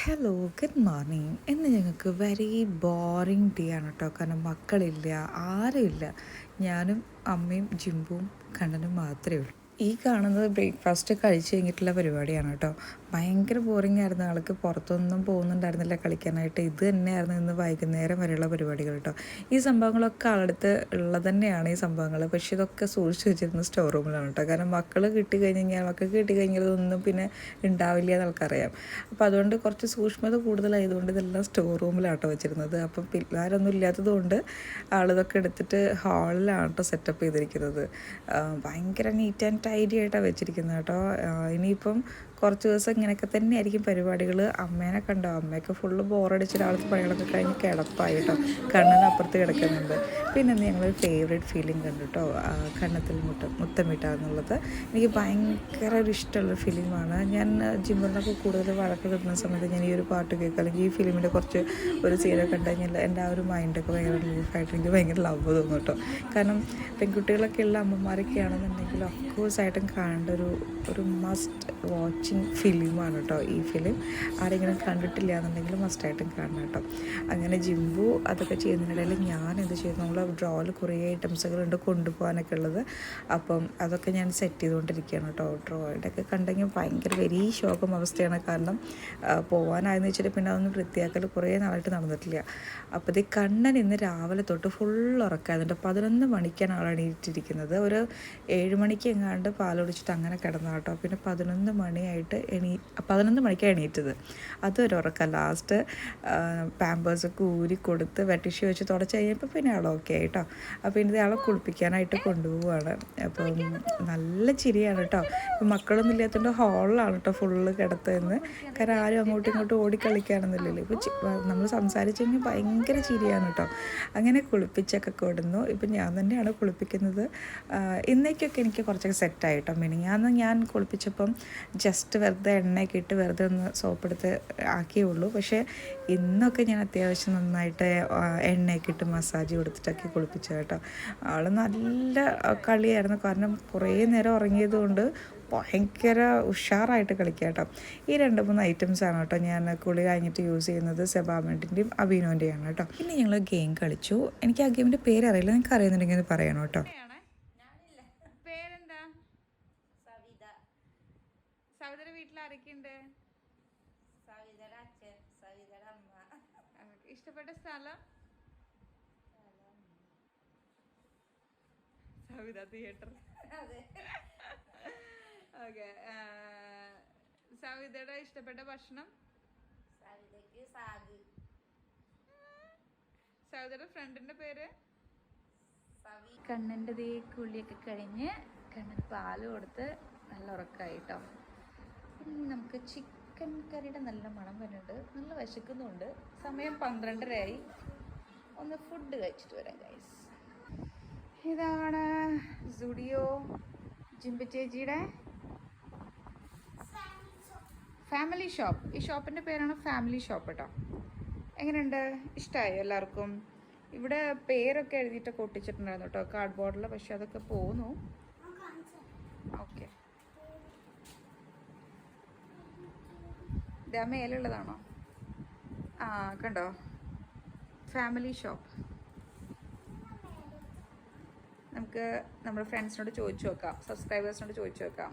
Hello, good morning. ഇന്ന് ഞങ്ങൾക്ക് very boring day ആണ് കേട്ടോ. കാരണം മക്കളില്ല, ആരുമില്ല. ഞാനും അമ്മയും ജിംബുവും കണ്ണനും മാത്രമേ ഉള്ളൂ. ഈ കാണുന്നത് ബ്രേക്ക്ഫാസ്റ്റ് കഴിച്ച് കഴിഞ്ഞിട്ടുള്ള പരിപാടിയാണ് കേട്ടോ. ഭയങ്കര ബോറിംഗ് ആയിരുന്നു. ആൾക്ക് പുറത്തൊന്നും പോകുന്നുണ്ടായിരുന്നില്ല കളിക്കാനായിട്ട്. ഇത് തന്നെയായിരുന്നു ഇന്ന് വൈകുന്നേരം വരെയുള്ള പരിപാടികൾ കേട്ടോ. ഈ സംഭവങ്ങളൊക്കെ ആളടുത്ത് ഉള്ളത് തന്നെയാണ് ഈ സംഭവങ്ങൾ. പക്ഷേ ഇതൊക്കെ സൂക്ഷിച്ച് വെച്ചിരുന്ന സ്റ്റോർ റൂമിലാണ് കേട്ടോ. കാരണം മക്കൾക്ക് കിട്ടി കഴിഞ്ഞാൽ ഇതൊന്നും പിന്നെ ഉണ്ടാവില്ല എന്ന് ആൾക്കറിയാം. അപ്പോൾ അതുകൊണ്ട് കുറച്ച് സൂക്ഷ്മത കൂടുതലായതുകൊണ്ട് ഇതെല്ലാം സ്റ്റോർ റൂമിലാട്ടോ വെച്ചിരുന്നത്. അപ്പം പിള്ളേരൊന്നും ഇല്ലാത്തത് കൊണ്ട് ആളിതൊക്കെ എടുത്തിട്ട് ഹാളിലാണ് കേട്ടോ സെറ്റപ്പ് ചെയ്തിരിക്കുന്നത്. ഭയങ്കര നീറ്റ് ആൻഡ് ടൈഡി ആയിട്ടാണ് വെച്ചിരിക്കുന്നത് കേട്ടോ. ഇനിയിപ്പം കുറച്ച് ദിവസം ഇങ്ങനെയൊക്കെ തന്നെ ആയിരിക്കും പരിപാടികൾ. അമ്മേനെ കണ്ടോ, അമ്മയൊക്കെ ഫുള്ള് ബോറടിച്ച് രാവിലത്തെ പണികളൊക്കെ കഴിഞ്ഞ് കിടപ്പായി കേട്ടോ. കണ്ണിനപ്പുറത്ത് കിടക്കുന്നുണ്ട്. പിന്നെ ഞങ്ങളൊരു ഫേവറേറ്റ് ഫീലിംഗ് കണ്ടു കേട്ടോ, കണ്ണത്തിൽ മുത്തമിട്ട എന്നുള്ളത്. എനിക്ക് ഭയങ്കര ഒരു ഇഷ്ടമുള്ള ഫിലിമാണ്. ഞാൻ ജിമ്മിനൊക്കെ കൂടുതൽ വഴക്ക് കിട്ടുന്ന സമയത്ത് ഞാൻ ഈ ഒരു പാട്ട് കേൾക്കുക, അല്ലെങ്കിൽ ഈ ഫിലിമിൻ്റെ കുറച്ച് ഒരു സീനൊക്കെ കണ്ടു കഴിഞ്ഞാൽ എൻ്റെ ആ ഒരു മൈൻഡൊക്കെ ഭയങ്കര റിലീഫായിട്ട് എനിക്ക് ഭയങ്കര ലവ് തോന്നും കേട്ടോ. കാരണം പെൺകുട്ടികളൊക്കെ ഉള്ള അമ്മമാരൊക്കെ ആണെന്നുണ്ടെങ്കിൽ ഓഫ്കോഴ്സായിട്ടും കാണേണ്ട ഒരു മസ്റ്റ് വാച്ചിങ് ഫിലിമാണ് കേട്ടോ ഈ ഫിലിം. ആരെങ്കിലും കണ്ടിട്ടില്ല എന്നുണ്ടെങ്കിൽ മസ്റ്റായിട്ടും കാണണം കേട്ടോ. അങ്ങനെ ജിംബു അതൊക്കെ ചെയ്യുന്നതിനിടയിൽ ഞാൻ എന്ത് ചെയ്തു, നമ്മൾ ഡ്രോയിൽ കുറേ ഐറ്റംസുകളുണ്ട് കൊണ്ടുപോകാനൊക്കെ ഉള്ളത്. അപ്പം അതൊക്കെ ഞാൻ സെറ്റ് ചെയ്തുകൊണ്ടിരിക്കുകയാണ് കേട്ടോ. ഡ്രോയിലൊക്കെ കണ്ടെങ്കിൽ ഭയങ്കര വെരി ശോകം അവസ്ഥയാണ്. കാരണം പോകാനായെന്ന് വെച്ചിട്ട് പിന്നെ അതൊന്നും വൃത്തിയാക്കൽ കുറേ നാളായിട്ട് നടന്നിട്ടില്ല. അപ്പോൾ ഇത് കണ്ണൻ ഇന്ന് രാവിലെ തൊട്ട് ഫുൾ ഉറക്കായതുകൊണ്ട് 11 മണിക്കാണ് ആൾ എണീറ്റിരിക്കുന്നത്. ഒരു 7 മണിക്ക് എങ്ങാണ്ട് പാലൊടിച്ചിട്ട് അങ്ങനെ കിടന്നു കേട്ടോ. പിന്നെ 11 മണിക്കാണ് എണീറ്റത്. അതൊരു ഉറക്കം. ലാസ്റ്റ് പാമ്പേഴ്സൊക്കെ ഊരി കൊടുത്ത് വെട്ടിഷ് വെച്ച് തുടച്ച് കഴിഞ്ഞപ്പോൾ പിന്നെ ആൾ ഓക്കെ ആയിട്ടോ. അപ്പോൾ ഇനി ആളെ കുളിപ്പിക്കാനായിട്ട് കൊണ്ടുപോവുകയാണ്. അപ്പം നല്ല ചിരിയാണ് കേട്ടോ. മക്കളൊന്നും ഇല്ലാത്തതുകൊണ്ട് ഹാളിലാണ് കേട്ടോ ഫുള്ള് കിടത്തുന്നത്. കാരണം ആരും അങ്ങോട്ടും ഇങ്ങോട്ടും ഓടിക്കളിക്കാനൊന്നുമില്ലല്ലോ. ഇപ്പോൾ നമ്മൾ സംസാരിച്ച് കഴിഞ്ഞാൽ ഭയങ്കര ചിരിയാണ് കേട്ടോ. അങ്ങനെ കുളിപ്പിച്ചൊക്കെ കൊടുന്നു. ഇപ്പം ഞാൻ തന്നെയാണ് കുളിപ്പിക്കുന്നത്. ഇന്നേക്കൊക്കെ എനിക്ക് കുറച്ചൊക്കെ സെറ്റായിട്ടോ. മിനിഞ്ഞാന്ന് ഞാൻ കുളിപ്പിച്ചപ്പം ജസ്റ്റ് വെറുതെ എണ്ണയൊക്കെ ഇട്ട് വെറുതെ ഒന്ന് സോപ്പെടുത്ത് ആക്കിയേ ഉള്ളൂ. പക്ഷേ ഇന്നൊക്കെ ഞാൻ അത്യാവശ്യം നന്നായിട്ട് എണ്ണയൊക്കെ ഇട്ട് മസാജ് കൊടുത്തിട്ടൊക്കെ കുളിപ്പിച്ചു കേട്ടോ. ആൾ നല്ല കളിയായിരുന്നു. കാരണം കുറേ നേരം ഉറങ്ങിയത് കൊണ്ട് ഭയങ്കര ഉഷാറായിട്ട് കളിക്കുക കേട്ടോ. ഈ 2-3 ഐറ്റംസാണ് കേട്ടോ ഞാൻ കുളി കഴിഞ്ഞിട്ട് യൂസ് ചെയ്യുന്നത്. സെബാമെൻറ്റിൻ്റെയും അബീനോൻ്റെയാണ് കേട്ടോ. പിന്നെ ഞങ്ങൾ ഗെയിം കളിച്ചു. എനിക്ക് ആ ഗെയിമിൻ്റെ പേരറിയില്ല, നിങ്ങൾക്ക് അറിയുന്നുണ്ടെങ്കിൽ അത് പറയണം കേട്ടോ. പേരെന്താ? സവിതയുടെ വീട്ടിൽ ആരൊക്കെയുണ്ട്? ഇഷ്ടപ്പെട്ട സ്ഥലം? സവിത തിയേറ്റർ. ഓക്കെ. സവിതയുടെ ഇഷ്ടപ്പെട്ട ഭക്ഷണം? സവിതയുടെ ഫ്രണ്ടിന്റെ പേര്? കണ്ണൻ്റെ ദേ കുളിയൊക്കെ കഴിഞ്ഞ് കണ്ണന് പാല് കൊടുത്ത് നല്ല ഉറക്കമായി കേട്ടോ. പിന്നെ നമുക്ക് ചിക്കൻ കറിയുടെ നല്ല മണം വരുന്നുണ്ട്. നല്ല വിശക്കുന്നുണ്ട്. സമയം 12:30 ഒന്ന് ഫുഡ് കഴിച്ചിട്ട് വരാം ഗൈസ്. ഇതാണ് സുഡിയോ ജിംബു ചേച്ചിയുടെ ഫാമിലി ഷോപ്പ്. ഈ ഷോപ്പിൻ്റെ പേരാണ് ഫാമിലി ഷോപ്പ് കേട്ടോ. എങ്ങനെയുണ്ട്? ഇഷ്ടമായോ എല്ലാവർക്കും? ഇവിടെ പേരൊക്കെ എഴുതിയിട്ടൊക്കെ ഒട്ടിച്ചിട്ടുണ്ടായിരുന്നു കേട്ടോ കാർഡ് ബോർഡിൽ. പക്ഷെ അതൊക്കെ പോന്നു. ഓക്കെ, ഇതാ മേലുള്ളതാണോ? ആ കണ്ടോ, ഫാമിലി ഷോപ്പ്. നമുക്ക് നമ്മുടെ ഫ്രണ്ട്സിനോട് ചോദിച്ചു നോക്കാം, സബ്സ്ക്രൈബേഴ്സിനോട് ചോദിച്ചു നോക്കാം.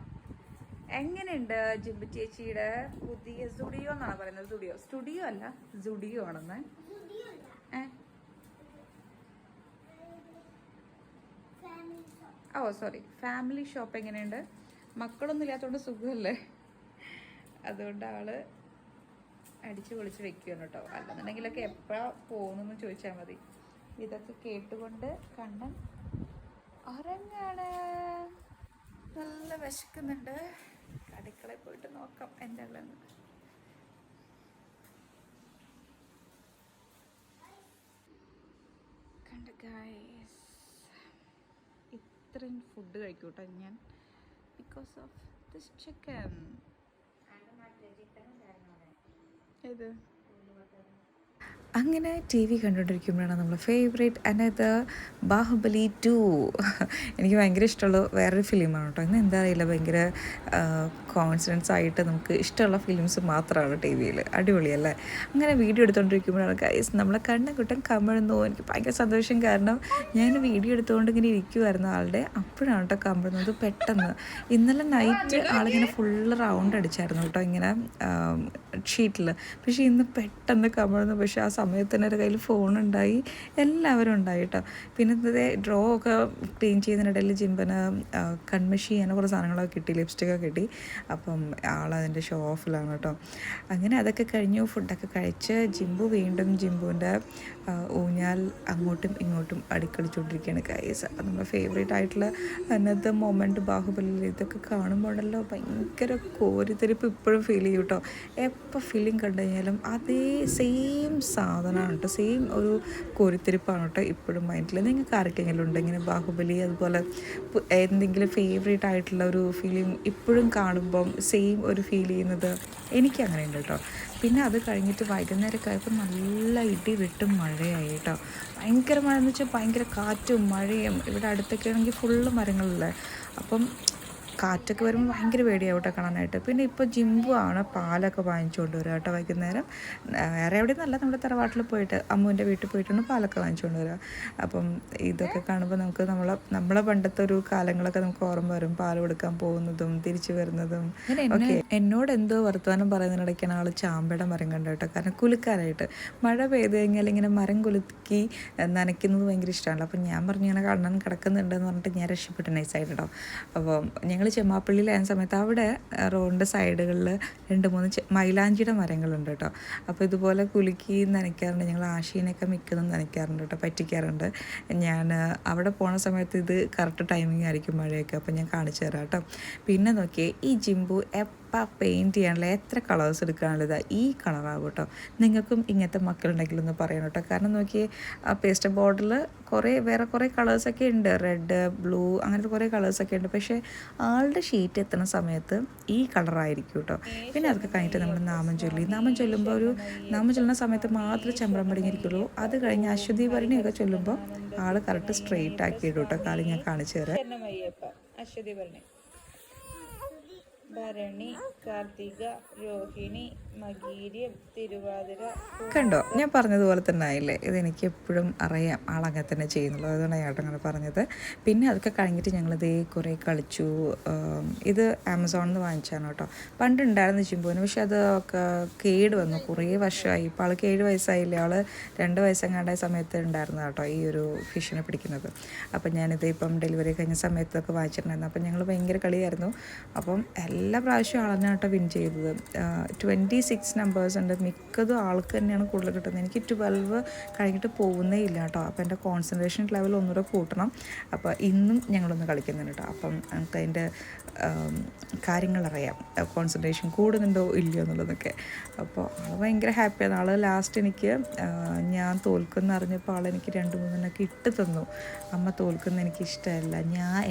എങ്ങനെയുണ്ട് ജിംബു ചേച്ചിയുടെ പുതിയ സുഡിയോ എന്നാണ് പറയുന്നത്. സ്റ്റുഡിയോ അല്ല, സുഡിയോ ആണെന്ന്. ഓ സോറി, ഫാമിലി ഷോപ്പ് എങ്ങനെയുണ്ട്? മക്കളൊന്നും ഇല്ലാത്തതുകൊണ്ട് സുഖമല്ലേ, അതുകൊണ്ട് ആള് അടിച്ചു പൊളിച്ച് വെക്കുകയാണ് കേട്ടോ. അല്ലെന്നുണ്ടെങ്കിലൊക്കെ എപ്പോഴാ പോകുന്നെന്ന് ചോദിച്ചാൽ മതി. ഇതൊക്കെ കേട്ടുകൊണ്ട് കണ്ണൻ ഉറങ്ങാണ്. നല്ല വിശക്കുന്നുണ്ട്. അടുക്കളയിൽ പോയിട്ട് നോക്കാം എന്താ ഉള്ളതെന്ന്. കണ്ട ഗൈസ്, ഇത്രയും ഫുഡ് കഴിക്കും കേട്ടോ ഞാൻ, ബിക്കോസ് ഓഫ് ദിസ് ചിക്കൻ. ഏത് അങ്ങനെ ടി വി കണ്ടുകൊണ്ടിരിക്കുമ്പോഴാണ് നമ്മളെ ഫേവറേറ്റ് അനദർ ബാഹുബലി 2. എനിക്ക് ഭയങ്കര ഇഷ്ടമുള്ള വേറൊരു ഫിലിമാണ് കേട്ടോ. ഇന്ന് എന്താ അറിയില്ല, ഭയങ്കര കോൺഫിഡൻസ് ആയിട്ട് നമുക്ക് ഇഷ്ടമുള്ള ഫിലിംസ് മാത്രമാണ് ടി വിയിൽ. അടിപൊളിയല്ലേ? അങ്ങനെ വീഡിയോ എടുത്തുകൊണ്ടിരിക്കുമ്പോഴാണ് ഗൈസ് നമ്മളെ കണ്ണുകുട്ടൻ കമിഴ്ന്നു. എനിക്ക് ഭയങ്കര സന്തോഷം, കാരണം ഞാൻ വീഡിയോ എടുത്തുകൊണ്ട് ഇങ്ങനെ ഇരിക്കുമായിരുന്നു ആളുടെ. അപ്പോഴാണ് കേട്ടോ കമിഴ്ന്നത് പെട്ടെന്ന്. ഇന്നലെ നൈറ്റ് ആളിങ്ങനെ ഫുള്ള് റൗണ്ട് അടിച്ചായിരുന്നു കേട്ടോ, ഇങ്ങനെ ഷീറ്റിൽ. പക്ഷേ ഇന്ന് പെട്ടെന്ന് കമിഴ്ന്നു. പക്ഷേ ആ സമയത്ത് തന്നെ എൻ്റെ കയ്യിൽ ഫോണുണ്ടായി, എല്ലാവരും ഉണ്ടായി കേട്ടോ. പിന്നെ ഇന്നത്തെ ഡ്രോ ഒക്കെ ക്ലീൻ ചെയ്യുന്നതിനിടയിൽ ജിംബന് കൺമഷി അങ്ങനെ കുറേ സാധനങ്ങളൊക്കെ കിട്ടി, ലിപ്സ്റ്റിക്കൊക്കെ കിട്ടി. അപ്പം ആളതിൻ്റെ ഷോ ഓഫിലാണ് കേട്ടോ. അങ്ങനെ അതൊക്കെ കഴിഞ്ഞു, ഫുഡൊക്കെ കഴിച്ച് ജിംബു വീണ്ടും ജിംബുവിൻ്റെ ഊഞ്ഞാൽ അങ്ങോട്ടും ഇങ്ങോട്ടും അടിക്കളിച്ചുകൊണ്ടിരിക്കുകയാണ് ഗൈസ്. അപ്പം നമ്മുടെ ഫേവറേറ്റ് ആയിട്ടുള്ള അന്നത്തെ മൊമെൻറ്റ് ബാഹുബലിയിൽ ഇതൊക്കെ കാണുമ്പോഴല്ലോ ഭയങ്കര കോരിത്തരിപ്പ് ഇപ്പോഴും ഫീൽ ചെയ്യും കേട്ടോ. എപ്പോൾ ഫിലിം കണ്ടു കഴിഞ്ഞാലും അതേ സെയിം സാധനമാണ് കേട്ടോ, സെയിം ഒരു കോരിത്തരിപ്പാണ് കേട്ടോ ഇപ്പോഴും മൈൻഡിൽ. നിങ്ങൾക്ക് ആർക്കെങ്കിലും ഉണ്ടോ ഇങ്ങനെ ബാഹുബലി അതുപോലെ എന്തെങ്കിലും ഫേവറേറ്റ് ആയിട്ടുള്ള ഒരു ഫിലിം ഇപ്പോഴും കാണുമ്പം സെയിം ഒരു ഫീൽ ചെയ്യുന്നത്? എനിക്ക് അങ്ങനെ ഉണ്ട് കേട്ടോ. പിന്നെ അത് കഴിഞ്ഞിട്ട് വൈകുന്നേരമൊക്കെ ആയപ്പോൾ നല്ല ഇടി വെട്ടും മഴയായി കേട്ടോ. ഭയങ്കര മഴ എന്ന് വെച്ചാൽ ഭയങ്കര കാറ്റും മഴയും. ഇവിടെ അടുത്തൊക്കെ ആണെങ്കിൽ ഫുള്ള് മരങ്ങളല്ലേ, അപ്പം കാറ്റൊക്കെ വരുമ്പോൾ ഭയങ്കര പേടിയാവും കേട്ടോ കാണാനായിട്ട്. പിന്നെ ഇപ്പോൾ ജിംബു ആണ് പാലൊക്കെ വാങ്ങിച്ചുകൊണ്ട് വരിക കേട്ടോ വൈകുന്നേരം. വേറെ എവിടെ നിന്നല്ല, നമ്മുടെ തറവാട്ടിൽ പോയിട്ട് അമ്മുവിൻ്റെ വീട്ടിൽ പോയിട്ടാണ് പാലൊക്കെ വാങ്ങിച്ചുകൊണ്ട് വരിക. അപ്പം ഇതൊക്കെ കാണുമ്പോൾ നമുക്ക് നമ്മളെ പണ്ടത്തെ ഒരു കാലങ്ങളൊക്കെ നമുക്ക് ഓർമ്മ വരും, പാൽ കൊടുക്കാൻ പോകുന്നതും തിരിച്ചു വരുന്നതും ഒക്കെ. എന്നോട് എന്തോ വർത്തമാനം പറയുന്നതിനിടയ്ക്കാണ് ആൾ ചാമ്പയുടെ മരം കണ്ടു കേട്ടോ. കാരണം കുലുക്കാനായിട്ട് മഴ പെയ്ത് കഴിഞ്ഞാൽ ഇങ്ങനെ മരം കുലുക്കി നനയ്ക്കുന്നത് ഭയങ്കര ഇഷ്ടമാണ്. അപ്പം ഞാൻ പറഞ്ഞു ഇങ്ങനെ കണ്ണൻ കിടക്കുന്നുണ്ടെന്ന് പറഞ്ഞിട്ട് ഞാൻ രക്ഷപ്പെട്ടു നൈസായിട്ട് കേട്ടോ. അപ്പം ഞങ്ങൾ ചെമ്മാപ്പള്ളിയിലായ സമയത്ത് അവിടെ റോഡിൻ്റെ സൈഡുകളിൽ 2-3 മൈലാഞ്ചിയുടെ മരങ്ങളുണ്ട് കേട്ടോ. അപ്പോൾ ഇതുപോലെ കുലുക്കി നനയ്ക്കാറുണ്ട്. ഞങ്ങൾ ആശീനൊക്കെ മിക്കതും നനയ്ക്കാറുണ്ട് കേട്ടോ, പറ്റിക്കാറുണ്ട്. ഞാൻ അവിടെ പോണ സമയത്ത് ഇത് കറക്റ്റ് ടൈമിംഗ് ആയിരിക്കും മഴയൊക്കെ. അപ്പോൾ ഞാൻ കാണിച്ചു തരാം കേട്ടോ. പിന്നെ നോക്കിയേ, ഈ ജിംബു പെയിൻറ്റ് ചെയ്യാനുള്ള എത്ര കളേഴ്സ് എടുക്കാനുള്ളത് ഈ കളറാകും കേട്ടോ. നിങ്ങൾക്കും ഇങ്ങനത്തെ മക്കളുണ്ടെങ്കിലൊന്ന് പറയണം കേട്ടോ. കാരണം നോക്കിയേ, ആ പേസ്റ്റ് ബോർഡിൽ വേറെ കുറേ കളേഴ്സൊക്കെ ഉണ്ട്, റെഡ് ബ്ലൂ അങ്ങനത്തെ കുറേ കളേഴ്സൊക്കെ ഉണ്ട്. പക്ഷേ ആളുടെ ഷീറ്റ് എത്തുന്ന സമയത്ത് ഈ കളറായിരിക്കും കേട്ടോ. പിന്നെ അതൊക്കെ കഴിഞ്ഞിട്ട് നമ്മൾ നാമം ചൊല്ലുമ്പോൾ നാമം ചൊല്ലുന്ന സമയത്ത് മാത്രമേ ചമ്രം പടിഞ്ഞിരിക്കുള്ളൂ. അത് കഴിഞ്ഞ് അശ്വതി ഭരണിയൊക്കെ ചൊല്ലുമ്പോൾ ആൾ കറക്റ്റ് സ്ട്രെയിറ്റ് ആക്കിയിടും കേട്ടോ. കാലം ഞാൻ കാണിച്ചു തരാം. അശ്വതി ഭരണി, ഭരണി, കാർത്തിക, രോഹിണി, മകീര്യം, തിരുവാതിര. കണ്ടോ, ഞാൻ പറഞ്ഞതുപോലെ തന്നെ ആയില്ലേ? ഇതെനിക്ക് എപ്പോഴും അറിയാം ആളങ്ങനെ തന്നെ ചെയ്യുന്നുള്ളൂ, അതുകൊണ്ട് ഞാൻ അങ്ങനെ പറഞ്ഞത്. പിന്നെ അതൊക്കെ കഴിഞ്ഞിട്ട് ഞങ്ങളിതേ കുറേ കളിച്ചു. ഇത് ആമസോണിൽ നിന്ന് വാങ്ങിച്ചാണ് കേട്ടോ. പണ്ടുണ്ടായിരുന്നു ജിംബുവിന്, പക്ഷെ അത് കേട് വന്നു, കുറേ വർഷമായി. ഇപ്പോൾ ആൾക്ക് 7 വയസ്സായില്ലേ, ആൾ 2 വയസ്സെങ്ങാണ്ടായ സമയത്ത് ഉണ്ടായിരുന്നു കേട്ടോ ഈ ഒരു ഫിഷിനെ പിടിക്കുന്നത്. അപ്പം ഞാനിത് ഇപ്പം ഡെലിവറി കഴിഞ്ഞ സമയത്തൊക്കെ വാങ്ങിച്ചിട്ടുണ്ടായിരുന്നു. അപ്പം ഞങ്ങൾ ഭയങ്കര കളിയായിരുന്നു. അപ്പം എല്ലാ പ്രാവശ്യവും ആളെന്നെ കേട്ടോ വിൻ ചെയ്തത്. 26 നമ്പേഴ്സ് ഉണ്ട്, മിക്കതും ആൾക്ക് തന്നെയാണ് കൂടുതൽ കിട്ടുന്നത്. എനിക്ക് 12 കഴിഞ്ഞിട്ട് പോകുന്നേ ഇല്ല കേട്ടോ. അപ്പോൾ എൻ്റെ കോൺസെൻട്രേഷൻ ലെവൽ ഒന്നുകൂടെ കൂട്ടണം. അപ്പോൾ ഇന്നും ഞങ്ങളൊന്ന് കളിക്കുന്നുണ്ട് കേട്ടോ. അപ്പം നമുക്ക് അതിൻ്റെ കാര്യങ്ങളറിയാം, കോൺസെൻട്രേഷൻ കൂടുന്നുണ്ടോ ഇല്ലയോ എന്നുള്ളതൊക്കെ. അപ്പോൾ ആൾ ഭയങ്കര ഹാപ്പിയാണ്. ആൾ ലാസ്റ്റ് എനിക്ക് ഞാൻ തോൽക്കുന്ന അറിഞ്ഞപ്പോൾ ആളെനിക്ക് 2-3 ഇട്ട് തന്നു. അമ്മ തോൽക്കുന്ന എനിക്ക് ഇഷ്ടമല്ല,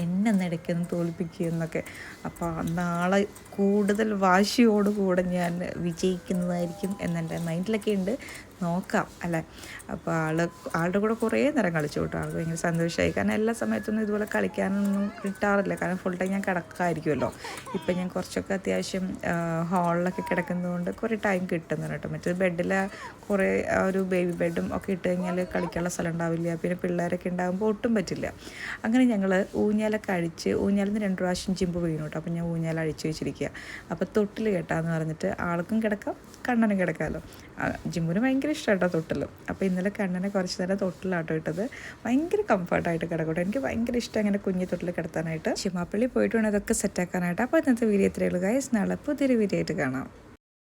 എന്നെ ഇടയ്ക്കൊന്ന് തോൽപ്പിക്കുക എന്നൊക്കെ. അപ്പോൾ നാളെ കൂടുതൽ വാശിയോടുകൂടെ ഞാൻ വിജയിക്കുന്നതായിരിക്കും എന്നെൻ്റെ മൈൻഡിലൊക്കെ ഉണ്ട്. നോക്കാം അല്ലേ. അപ്പോൾ ആളുടെ കൂടെ കുറേ നേരം കളിച്ചു കേട്ടോ. ആൾക്ക് ഭയങ്കര സന്തോഷമായി. കാരണം എല്ലാ സമയത്തൊന്നും ഇതുപോലെ കളിക്കാനൊന്നും കിട്ടാറില്ല, കാരണം ഫുൾ ടൈം ഞാൻ കിടക്കാമായിരിക്കുമല്ലോ. ഇപ്പം ഞാൻ കുറച്ചൊക്കെ അത്യാവശ്യം ഹാളിലൊക്കെ കിടക്കുന്നതുകൊണ്ട് കുറേ ടൈം കിട്ടുന്നുണ്ട് കേട്ടോ. മറ്റേത് ബെഡിൽ കുറേ ഒരു ബേബി ബെഡും ഒക്കെ ഇട്ട് കഴിഞ്ഞാൽ കളിക്കാനുള്ള സ്ഥലം ഉണ്ടാവില്ല. പിന്നെ പിള്ളേരൊക്കെ ഉണ്ടാകുമ്പോൾ ഒട്ടും പറ്റില്ല. അങ്ങനെ ഞങ്ങൾ ഊഞ്ഞാലൊക്കെ അഴിച്ച്, ഊഞ്ഞാലിൽ നിന്ന് 2 പ്രാവശ്യം ജിംബു വീണു കേട്ടോ. അപ്പോൾ ഞാൻ ഊഞ്ഞാൽ അഴിച്ച് വെച്ചിരിക്കുക. അപ്പോൾ തൊട്ടിൽ കേട്ടാന്ന് പറഞ്ഞിട്ട് ആൾക്കും കിടക്കാം കണ്ണനും കിടക്കാമല്ലോ. ജിംബുവിന് ഭയങ്കര ഇഷ്ടം കേട്ടോ തൊട്ടിൽ. അപ്പോൾ ഇന്നലെ കണ്ണനെ കുറച്ച് നേരം തൊട്ടിലാട്ടോ ഇട്ടത്. ഭയങ്കര കംഫർട്ടായിട്ട് കിടക്കട്ടെ. എനിക്ക് ഭയങ്കര ഇഷ്ടം അങ്ങനെ കുഞ്ഞു തൊട്ടിൽ കിടത്താനായിട്ട്. ചെമ്മാപ്പള്ളി പോയിട്ട് വേണം ഇതൊക്കെ സെറ്റാക്കാനായിട്ട്. അപ്പോൾ ഇന്നത്തെ വീഡിയോ ഇത്രയേ ഉള്ളൂ ഗൈസ്. നാളെ പുതിയൊരു വീഡിയോ ആയിട്ട് കാണാം.